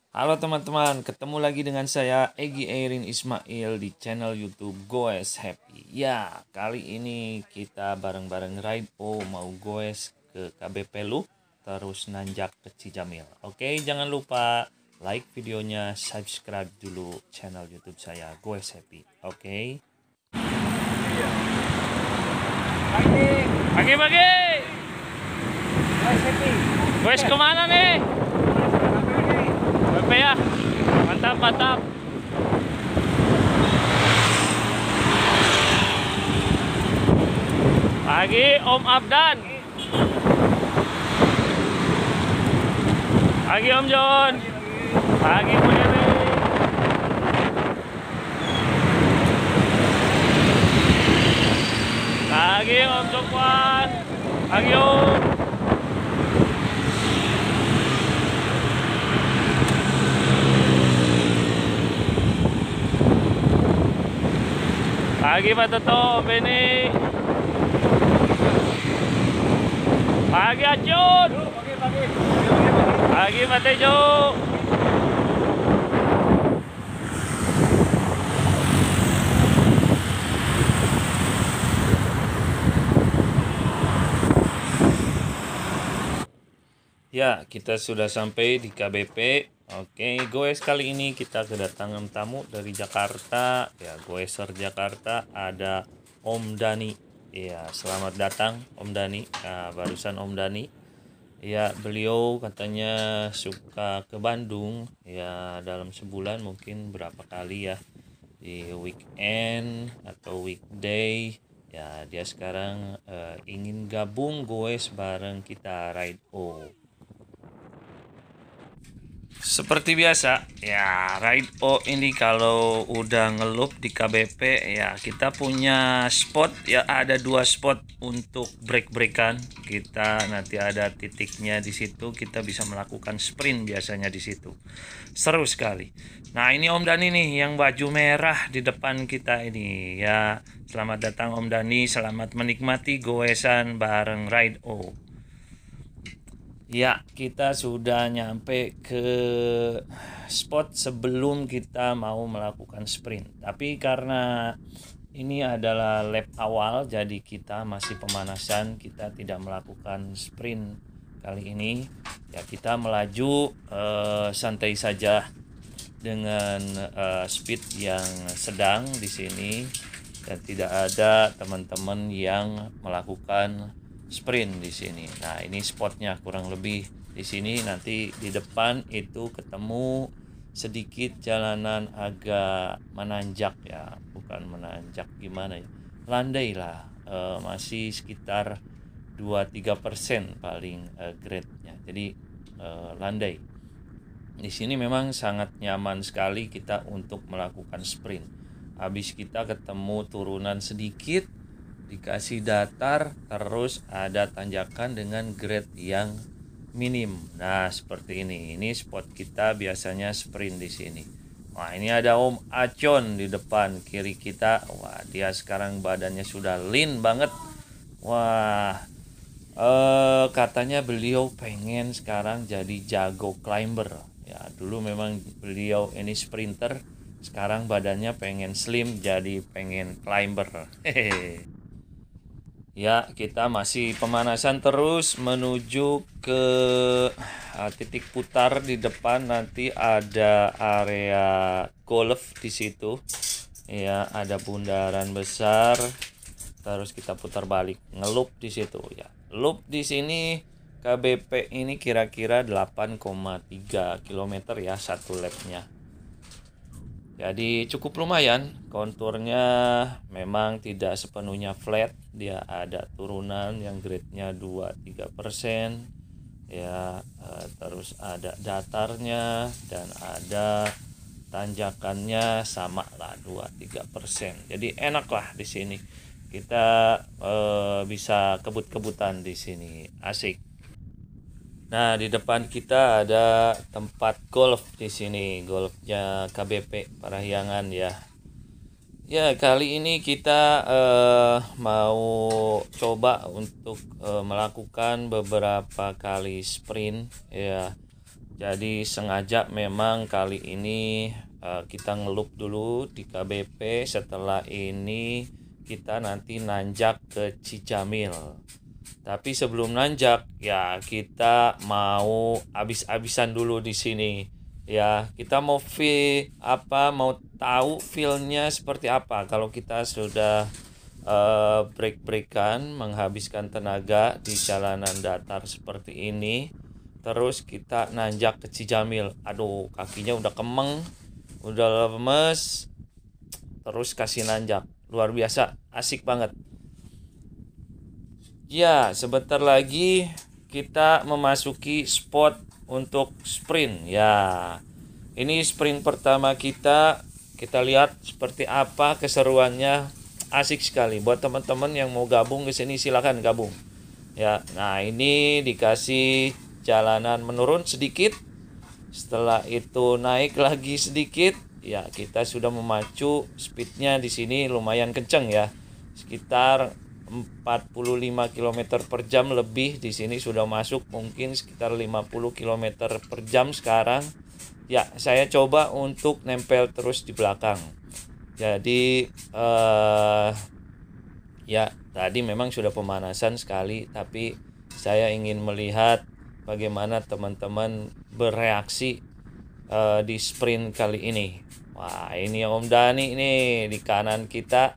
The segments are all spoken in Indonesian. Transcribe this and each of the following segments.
Halo teman-teman, ketemu lagi dengan saya Egi Eirin Ismail di channel YouTube Goes Happy. Ya, kali ini kita bareng-bareng Raipo mau goes ke KBP Lu, terus nanjak ke Cijamil. Oke, jangan lupa like videonya, subscribe dulu channel YouTube saya Goes Happy. Oke. Pagi-pagi. Goes kemana nih? KBP ya. Mantap, mantap. Pagi Om Abdan. Pagi Om John. Pagi Bu Dewi. Pagi Om Sokwan. Pagi Om. Pagi Pak Toto, Om Beni. Pagi Acun. Pagi Pak Tejo. Ya, kita sudah sampai di KBP. Oke, goes kali ini kita kedatangan tamu dari Jakarta. Ya, goeser Jakarta ada Om Dani. Ya, selamat datang Om Dani. Nah, barusan Om Dani. Ya, beliau katanya suka ke Bandung. Ya, dalam sebulan mungkin berapa kali ya. Di weekend atau weekday. Ya, dia sekarang ingin gabung goes bareng kita Ride O. Seperti biasa, ya Ride O ini kalau udah ngelup di KBP ya kita punya spot ya, ada 2 spot untuk break-breakan. Kita nanti ada titiknya di situ, kita bisa melakukan sprint biasanya di situ. Seru sekali. Nah, ini Om Dani nih yang baju merah di depan kita ini ya. Selamat datang Om Dani, selamat menikmati goesan bareng Ride O. Ya, kita sudah nyampe ke spot sebelum kita mau melakukan sprint. Tapi karena ini adalah lap awal, jadi kita masih pemanasan, kita tidak melakukan sprint kali ini. Ya, kita melaju santai saja dengan speed yang sedang di sini, dan tidak ada teman-teman yang melakukan sprint di sini. Nah, ini spotnya kurang lebih di sini. Nanti di depan itu ketemu sedikit jalanan agak menanjak ya, bukan menanjak gimana ya, landai lah, masih sekitar 2-3% paling grade-nya. Jadi landai. Di sini memang sangat nyaman sekali kita untuk melakukan sprint. Habis kita ketemu turunan sedikit, dikasih datar, terus ada tanjakan dengan grade yang minim. Nah, seperti ini. Ini spot kita biasanya sprint di sini. Wah, ini ada Om Acon di depan kiri kita. Wah, dia sekarang badannya sudah lean banget. Wah, katanya beliau pengen sekarang jadi jago climber. Ya, dulu memang beliau ini sprinter, sekarang badannya pengen slim jadi pengen climber. Hehehe. Ya, kita masih pemanasan terus menuju ke titik putar di depan. Nanti ada area golf di situ. Ya, ada bundaran besar. Terus kita putar balik, ngeloop di situ ya. Loop di sini KBP ini kira-kira 8,3 km ya satu lapnya. Jadi cukup lumayan, konturnya memang tidak sepenuhnya flat, dia ada turunan yang grade-nya 2-3% ya, terus ada datarnya dan ada tanjakannya sama lah 2-3%. Jadi enak lah di sini. Kita bisa kebut-kebutan di sini, asik. Nah, di depan kita ada tempat golf di sini, golfnya KBP Parahyangan ya. Ya, kali ini kita mau coba untuk melakukan beberapa kali sprint ya. Jadi sengaja memang kali ini kita ngelup dulu di KBP. Setelah ini kita nanti nanjak ke Cijamil. Tapi sebelum nanjak ya kita mau abis-abisan dulu di sini. Ya, kita mau mau tahu feel-nya seperti apa kalau kita sudah break-breakan, menghabiskan tenaga di jalanan datar seperti ini. Terus kita nanjak ke Cijamil. Aduh, kakinya udah kemeng, udah lemes. Terus kasih nanjak. Luar biasa, asik banget. Ya, sebentar lagi kita memasuki spot untuk sprint. Ya, ini sprint pertama kita. Kita lihat seperti apa keseruannya. Asik sekali. Buat teman-teman yang mau gabung ke sini silakan gabung. Ya, nah ini dikasih jalanan menurun sedikit. Setelah itu naik lagi sedikit. Ya, kita sudah memacu speednya di sini lumayan kenceng ya. Sekitar 45 km per jam lebih di sini sudah masuk, mungkin sekitar 50 km per jam sekarang. Ya, saya coba untuk nempel terus di belakang. Jadi ya tadi memang sudah pemanasan sekali, tapi saya ingin melihat bagaimana teman-teman bereaksi di sprint kali ini. Wah, ini Om Dani nih di kanan kita.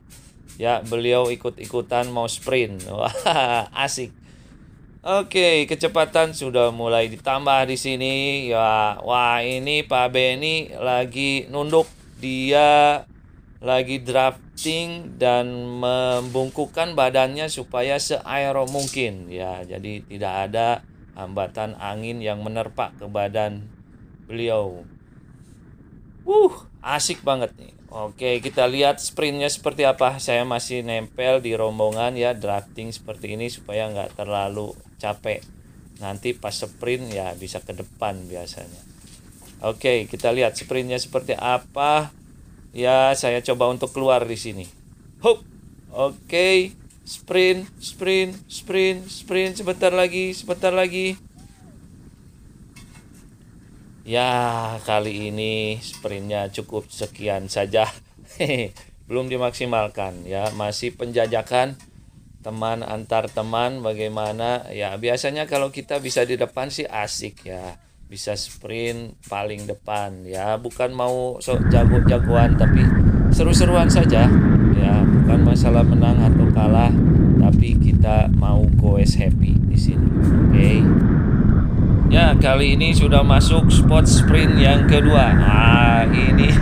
Ya, beliau ikut-ikutan mau sprint. Wah, asik. Oke, kecepatan sudah mulai ditambah di sini. Ya, wah ini Pak Benny lagi nunduk. Dia lagi drafting dan membungkukkan badannya supaya seaero mungkin. Ya, jadi tidak ada hambatan angin yang menerpa ke badan beliau. Asik banget nih. Oke, kita lihat sprintnya seperti apa. Saya masih nempel di rombongan ya, drafting seperti ini supaya nggak terlalu capek. Nanti pas sprint ya bisa ke depan biasanya. Oke, kita lihat sprintnya seperti apa. Ya, saya coba untuk keluar di sini. Hop. Oke, sprint. Sebentar lagi. Ya, kali ini sprintnya cukup sekian saja. Belum dimaksimalkan ya, masih penjajakan teman antar teman bagaimana. Ya, biasanya kalau kita bisa di depan sih asik ya. Bisa sprint paling depan ya, bukan mau sok jago-jagoan tapi seru-seruan saja ya, bukan masalah menang atau kalah, tapi kita mau goes happy di sini. Oke. Ya, kali ini sudah masuk spot sprint yang kedua. Nah, ini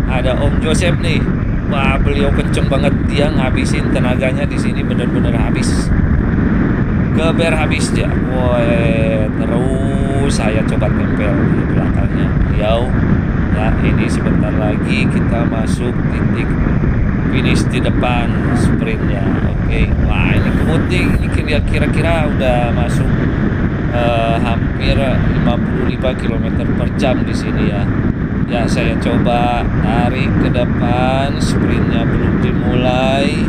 ada Om Joseph nih. Wah, beliau kenceng banget, dia ngabisin tenaganya di sini benar-benar habis. Geber habis dia. Woi, terus saya coba tempel di belakangnya beliau. Ya, ini sebentar lagi kita masuk titik finish di depan sprintnya. Oke. Wah, ini kebut nih. Ini kira-kira udah masuk hampir 55 km per jam di sini ya. Ya, saya coba tarik ke depan, sprintnya belum dimulai.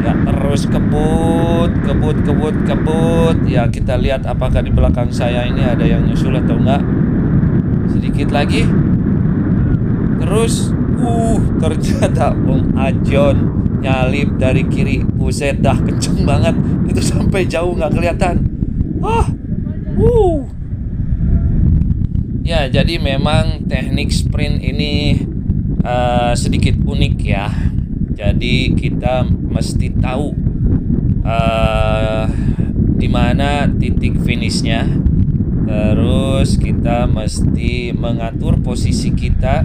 Ya, terus kebut. Ya, kita lihat apakah di belakang saya ini ada yang nyusul atau enggak. Sedikit lagi. Terus ternyata Om Ajon nyalip dari kiri. Buset dah, kenceng banget. Itu sampai jauh nggak kelihatan. Ya, jadi memang teknik sprint ini sedikit unik ya. Jadi kita mesti tahu di mana titik finishnya. Terus kita mesti mengatur posisi kita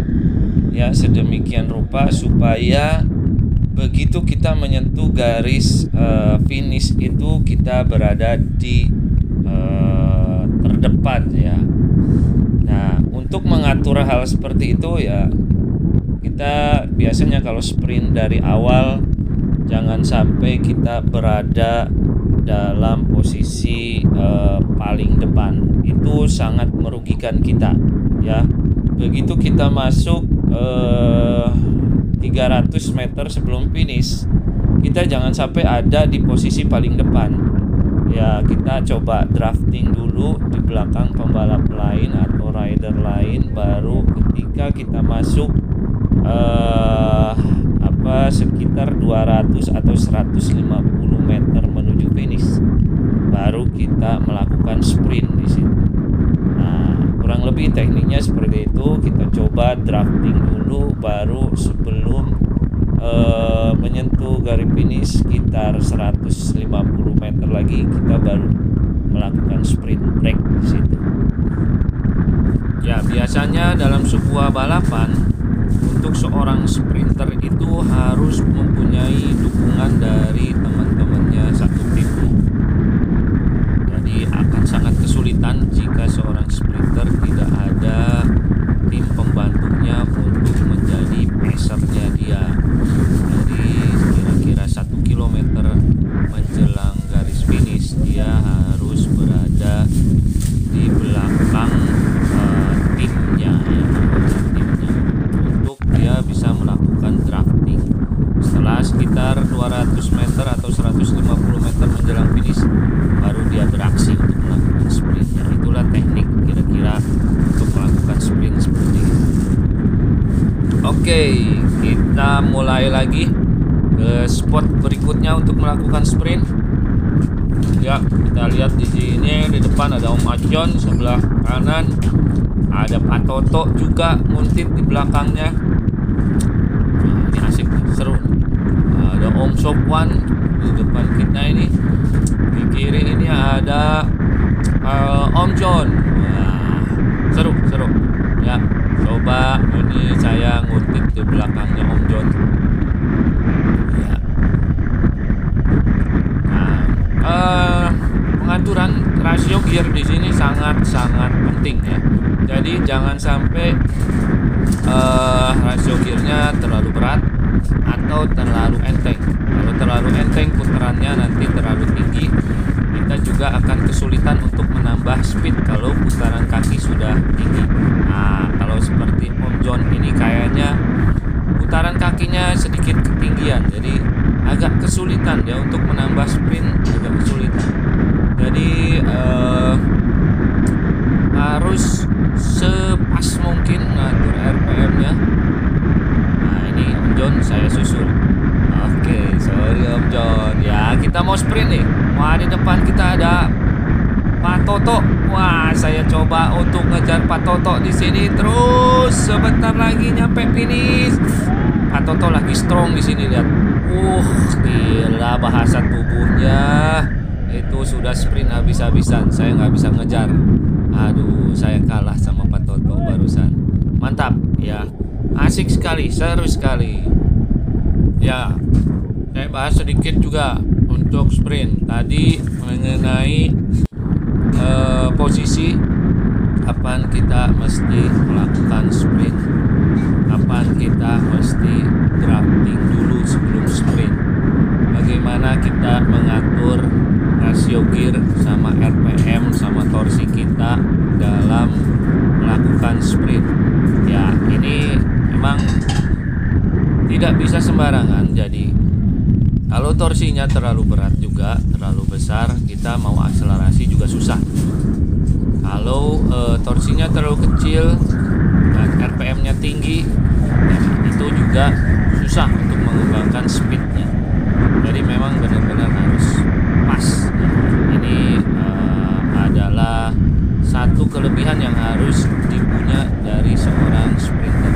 ya sedemikian rupa supaya begitu kita menyentuh garis finish itu kita berada di terdepan ya. Nah, untuk mengatur hal seperti itu ya, kita biasanya kalau sprint dari awal jangan sampai kita berada dalam posisi paling depan. Itu sangat merugikan kita ya. Begitu kita masuk 300 meter sebelum finish, kita jangan sampai ada di posisi paling depan. Ya, kita coba drafting dulu di belakang pembalap lain atau rider lain, baru ketika kita masuk sekitar 200 atau 150 meter menuju finish, baru kita melakukan sprint di situ. Nah, kurang lebih tekniknya seperti itu. Kita coba drafting dulu, baru sebelum menyentuh garis finish sekitar 150 meter lagi, kita baru melakukan sprint break di situ. Ya, biasanya dalam sebuah balapan, untuk seorang sprinter itu harus mempunyai dukungan dari teman-temannya satu tim. Jadi akan sangat kesulitan jika seorang sprinter tidak ada tim pembantunya untuk menjadi pesernya dia. Jadi kira-kira 1 kilometer menjelang garis finish, dia harus berada di belakang timnya untuk dia bisa melakukan drafting. Setelah sekitar 200 meter atau 150 meter menjelang finish, baru dia beraksi untuk melakukan sprintnya. Itulah teknik kira-kira untuk melakukan sprint seperti itu. Oke, kita mulai lagi ke spot berikutnya untuk melakukan sprint. Ya, kita lihat di sini di depan ada Om Ajon, sebelah kanan ada Pak Toto juga nguntit di belakangnya. Nah, ini asik, seru. Ada Om Sopwan di depan kita ini. Di kiri ini ada Om John. Nah, seru. Ya, coba ini saya nguntit di belakangnya Om John. Ya. Nah, pengaturan rasio gear di sini sangat penting ya. Jadi jangan sampai rasio gearnya terlalu berat atau terlalu enteng. Kalau terlalu enteng, putarannya nanti terlalu tinggi, kita juga akan kesulitan untuk menambah speed kalau putaran kaki sudah tinggi. Nah, kalau seperti Om John ini kayaknya putaran kakinya sedikit ketinggian, jadi agak kesulitan ya untuk menambah sprint, agak kesulitan. Jadi harus sepas mungkin ngatur RPM-nya. Nah, ini Om John saya susul. Oke, sorry Om John. Ya, kita mau sprint nih. Wah, di depan kita ada Pak Toto. Wah, saya coba untuk ngejar Pak Toto di sini terus. Sebentar lagi nyampe finish. Pak Toto lagi strong di sini, lihat. Gila bahasa tubuhnya. Itu sudah sprint habis-habisan. Saya nggak bisa ngejar. Aduh, saya kalah sama Pak Toto barusan. Mantap ya. Asik sekali, seru sekali. Ya, saya bahas sedikit juga untuk sprint tadi mengenai posisi kapan kita mesti melakukan sprint, kapan kita mesti drafting dulu sebelum sprint, bagaimana kita mengatur rasio gear sama RPM sama torsi kita dalam melakukan sprint. Ya, ini memang tidak bisa sembarangan. Jadi kalau torsinya terlalu berat juga, terlalu besar, kita mau akselerasi juga susah. Kalau torsinya terlalu kecil dan RPM-nya tinggi, ya, itu juga susah untuk mengembangkan speednya. Jadi memang benar-benar harus pas. Ini adalah satu kelebihan yang harus dipunya dari seorang sprinter.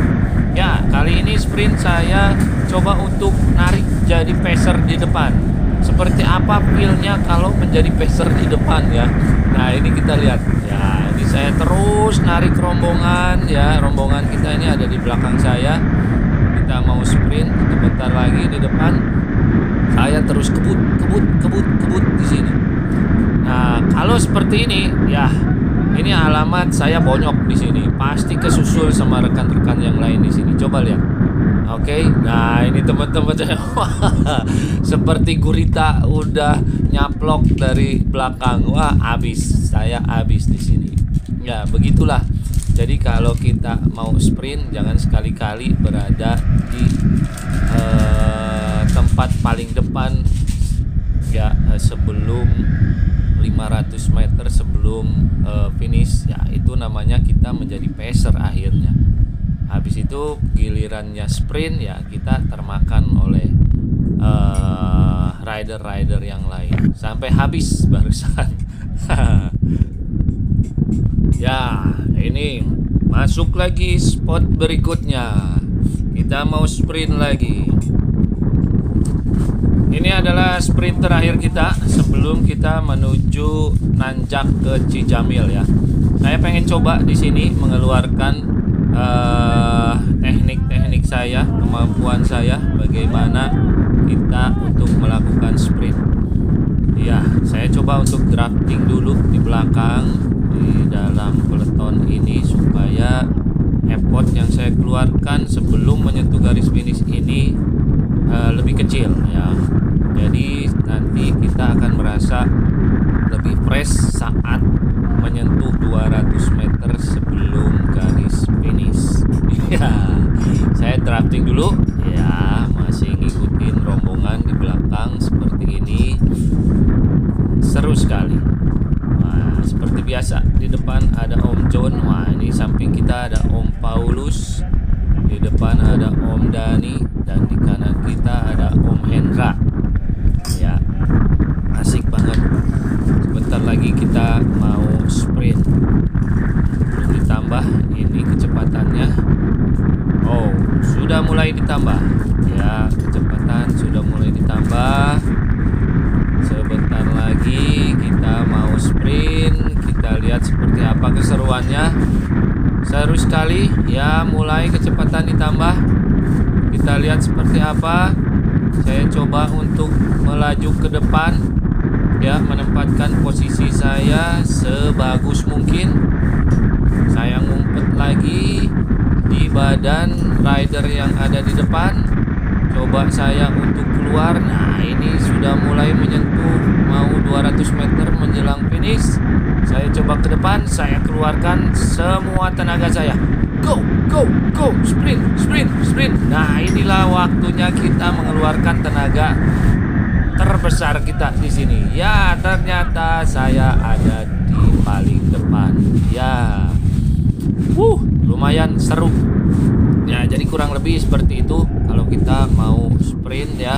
Ya, kali ini sprint saya coba untuk narik jadi pacer di depan. Seperti apa feel-nya kalau menjadi pacer di depan ya. Nah, ini kita lihat. Ya, ini saya terus narik rombongan ya. Rombongan kita ini ada di belakang saya. Kita mau sprint, sebentar lagi di depan. Saya terus kebut di sini. Nah, kalau seperti ini ya, ini alamat saya bonyok di sini. Pasti kesusul sama rekan-rekan yang lain di sini. Coba lihat. Oke, nah ini teman-teman saya seperti gurita udah nyaplok dari belakang. Wah, saya habis di sini. Ya, begitulah. Jadi kalau kita mau sprint, jangan sekali-kali berada di tempat paling depan ya sebelum 500 meter sebelum finish, ya itu namanya kita menjadi pacer akhirnya. Habis itu gilirannya sprint, ya kita termakan oleh rider-rider yang lain sampai habis barusan. Ya, ini masuk lagi spot berikutnya. Kita mau sprint lagi. Ini adalah sprint terakhir kita sebelum kita menuju nanjak ke Cijamil ya. Saya pengen coba di sini mengeluarkan teknik-teknik saya, kemampuan saya, bagaimana kita untuk melakukan sprint. Ya, saya coba untuk drafting dulu di belakang di dalam peloton ini supaya effort yang saya keluarkan sebelum menyentuh garis finish ini lebih kecil ya. Jadi nanti kita akan merasa lebih fresh saat menyentuh 200 meter sebelum garis finish. Ya, saya drafting dulu ya, masih ngikutin rombongan di belakang seperti ini. Seru sekali. Nah, seperti biasa di depan ada Om John. Wah, ini samping kita ada Om Paulus. Di depan ada Om Dani dan di kanan kita ada Om Hendra. Ya, asik banget. Sebentar lagi kita mau sprint. Belum ditambah ini kecepatannya. Oh, sudah mulai ditambah. Ya, kecepatan sudah mulai ditambah. Sebentar lagi kita mau sprint. Kita lihat seperti apa keseruannya. Seru sekali ya, mulai kecepatan ditambah. Kita lihat seperti apa. Saya coba untuk melaju ke depan ya, menempatkan posisi saya sebagus mungkin. Saya ngumpet lagi di badan rider yang ada di depan. Coba saya untuk keluar. Nah, ini sudah mulai menyentuh mau 200 meter menjelang finish. Saya coba ke depan, saya keluarkan semua tenaga saya. Go, go, go, sprint, sprint, sprint. Nah, inilah waktunya kita mengeluarkan tenaga terbesar kita di sini. Ya, ternyata saya ada di paling depan. Ya, lumayan seru. Ya, jadi kurang lebih seperti itu kalau kita mau sprint ya.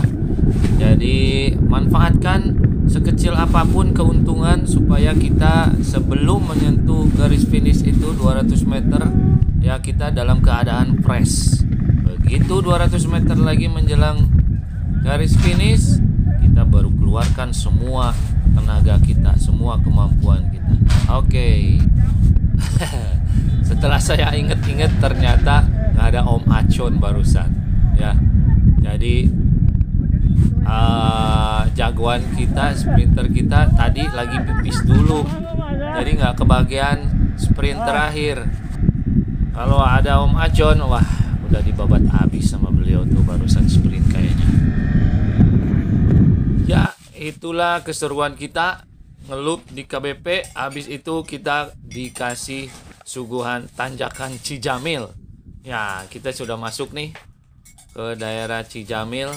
Jadi manfaatkan sekecil apapun keuntungan supaya kita sebelum menyentuh garis finish itu 200 meter ya kita dalam keadaan fresh. Begitu 200 meter lagi menjelang garis finish, kita baru keluarkan semua tenaga kita, semua kemampuan kita. Oke. Setelah saya inget-inget ternyata nggak ada Om Acon barusan ya. Jadi jagoan kita, sprinter kita tadi lagi pipis dulu, jadi nggak kebagian sprint terakhir. Kalau ada Om Acon, wah udah dibabat habis sama beliau tuh barusan sprint kayaknya. Ya, itulah keseruan kita ngelup di KBP. Habis itu kita dikasih suguhan tanjakan Cijamil. Ya, kita sudah masuk nih ke daerah Cijamil.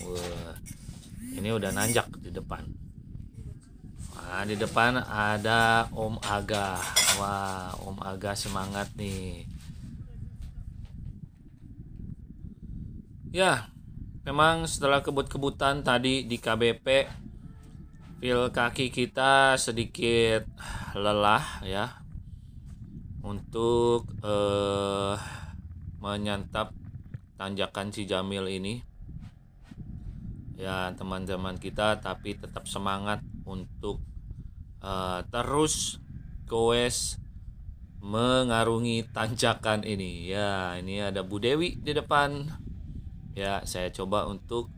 Wah, ini udah nanjak di depan. Nah, di depan ada Om Aga. Wah, Om Aga semangat nih. Ya, memang setelah kebut-kebutan tadi di KBP, feel kaki kita sedikit lelah ya untuk menyantap tanjakan Cijamil ini. Ya, teman-teman kita tapi tetap semangat untuk terus goes mengarungi tanjakan ini. Ya, ini ada Bu Dewi di depan. Ya, saya coba untuk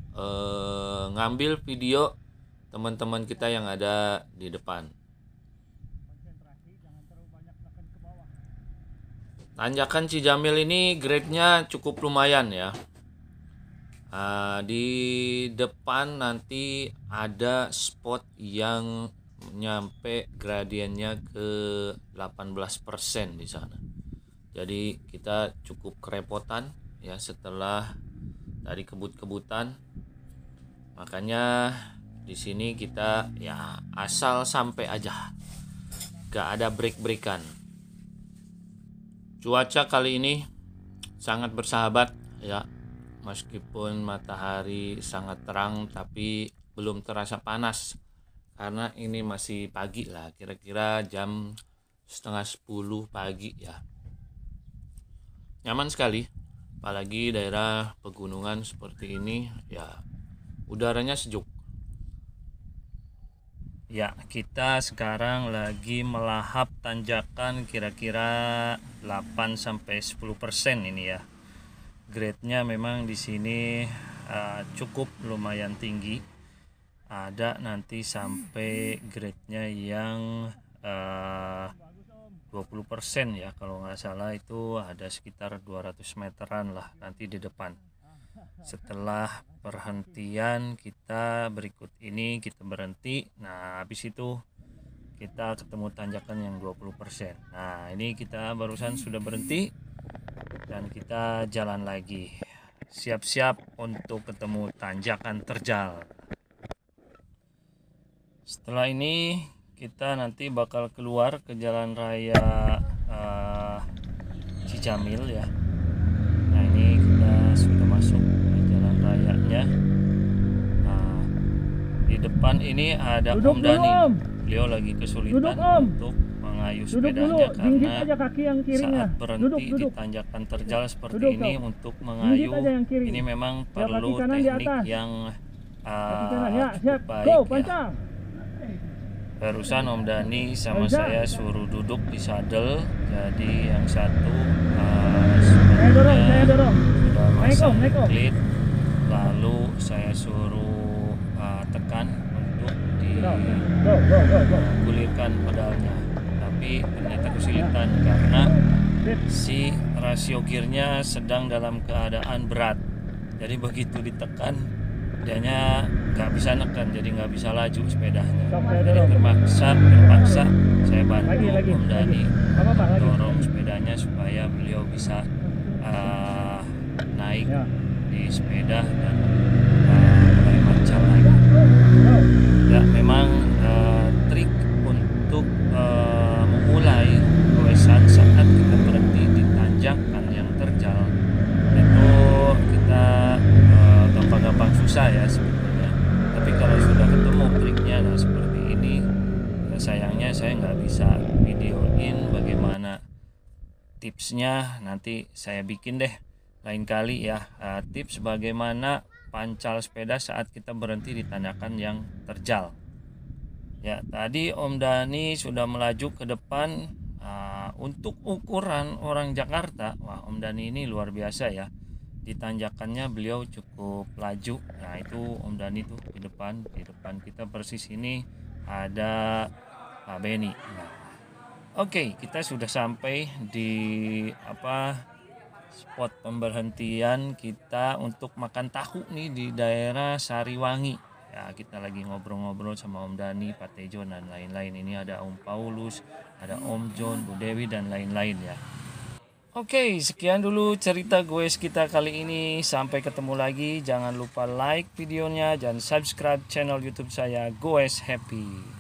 ngambil video teman-teman kita yang ada di depan. Tanjakan Cijamil ini grade-nya cukup lumayan ya. Di depan nanti ada spot yang nyampe gradiennya ke 18% di sana. Jadi kita cukup kerepotan ya setelah tadi kebut-kebutan. Makanya Di sini kita ya asal sampai aja, gak ada break-breakan. Cuaca kali ini sangat bersahabat ya, meskipun matahari sangat terang tapi belum terasa panas karena ini masih pagi lah, kira-kira jam setengah 10 pagi ya. Nyaman sekali, apalagi daerah pegunungan seperti ini ya, udaranya sejuk. Ya, kita sekarang lagi melahap tanjakan kira-kira 8-10% ini ya. Grade-nya memang di sini cukup lumayan tinggi. Ada nanti sampai grade-nya yang 20% ya, kalau nggak salah itu ada sekitar 200 meteran lah nanti di depan. Setelah perhentian kita berikut ini kita berhenti, nah habis itu kita ketemu tanjakan yang 20%. Nah ini kita barusan sudah berhenti dan kita jalan lagi, siap-siap untuk ketemu tanjakan terjal. Setelah ini kita nanti bakal keluar ke jalan raya Cijamil ya. Nah ini kita sudah masuk ke jalan rayanya. Nah, di depan ini ada Om Dani. Beliau lagi kesulitan untuk mengayuh sepedanya karena saat berhenti di tanjakan terjal seperti ini untuk mengayuh ini memang perlu teknik yang cukup baik ya. Barusan Om Dani sama saya suruh duduk di saddle, jadi yang satu sudah masang klit, lalu saya suruh tekan untuk digulirkan pedalnya, tapi ternyata kesulitan karena si rasio gearnya sedang dalam keadaan berat, jadi begitu ditekan dianya nggak bisa neken, jadi nggak bisa laju sepedanya. Jadi terpaksa saya bantu Om Dani dorong sepedanya supaya beliau bisa naik di sepeda dan mulai lancar lagi. Ya memang trik untuk memulai goesan saat kita berhenti di tanjakan yang terjal itu kita gampang-gampang susah ya sebetulnya, tapi kalau sudah ketemu triknya nah seperti ini ya sayangnya saya nggak bisa videoin bagaimana tipsnya, nanti saya bikin deh lain kali ya, tips bagaimana pancal sepeda saat kita berhenti di tanjakan yang terjal ya. Tadi Om Dani sudah melaju ke depan. Untuk ukuran orang Jakarta, wah Om Dani ini luar biasa ya, di tanjakannya beliau cukup laju. Nah itu Om Dani tuh di depan kita persis ini ada Pak Beni. Nah, oke, kita sudah sampai di spot pemberhentian kita untuk makan tahu nih di daerah Sariwangi. Ya, kita lagi ngobrol-ngobrol sama Om Dani, Pak Tejo dan lain-lain. Ini ada Om Paulus, ada Om John, Bu Dewi dan lain-lain ya. Oke, sekian dulu cerita goes kita kali ini. Sampai ketemu lagi. Jangan lupa like videonya dan subscribe channel YouTube saya Goes Happy.